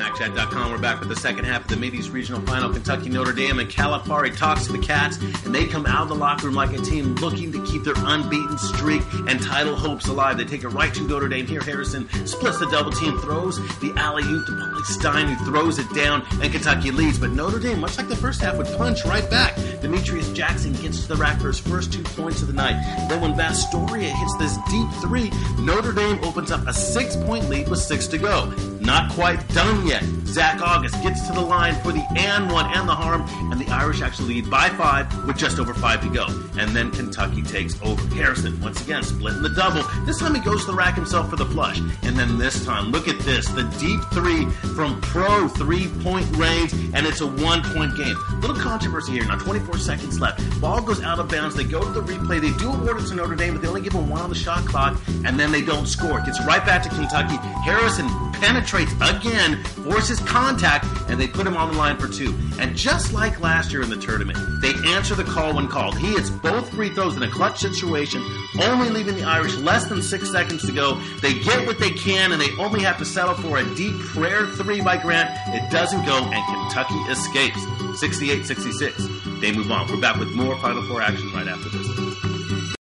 SmackChat.com. We're back with the second half of the Mid-East Regional Final. Kentucky Notre Dame, and Calipari talks to the Cats, and they come out of the locker room like a team looking to keep their unbeaten streak and title hopes alive. They take it right to Notre Dame. Here Harrison splits the double team, throws the alley-oop to Paulie Stein, who throws it down, and Kentucky leads. But Notre Dame, much like the first half, would punch right back. Demetrius Jackson gets to the rack for his first 2 points of the night. Then when Vastoria hits this deep three, Notre Dame opens up a 6-point lead with 6 to go. Not quite done yet. Zach August gets to the line for the and one and the harm, and the Irish actually lead by 5 with just over 5 to go. And then Kentucky takes over. Harrison, once again, splitting the double. This time he goes to the rack himself for the flush. And then this time, look at this, the deep three from pro 3-point range, and it's a 1-point game. Little controversy here. Now 24 seconds left. Ball goes out of bounds. They go to the replay. They do award it to Notre Dame, but they only give them 1 on the shot clock, and then they don't score. It gets right back to Kentucky. Harrison penetrates again, forces contact, and they put him on the line for 2. And just like last year in the tournament, they answer the call when called. He hits both free throws in a clutch situation, only leaving the Irish less than 6 seconds to go. They get what they can, and they only have to settle for a deep prayer 3 by Grant. It doesn't go, and Kentucky escapes. 68-66. They move on. We're back with more Final Four action right after this.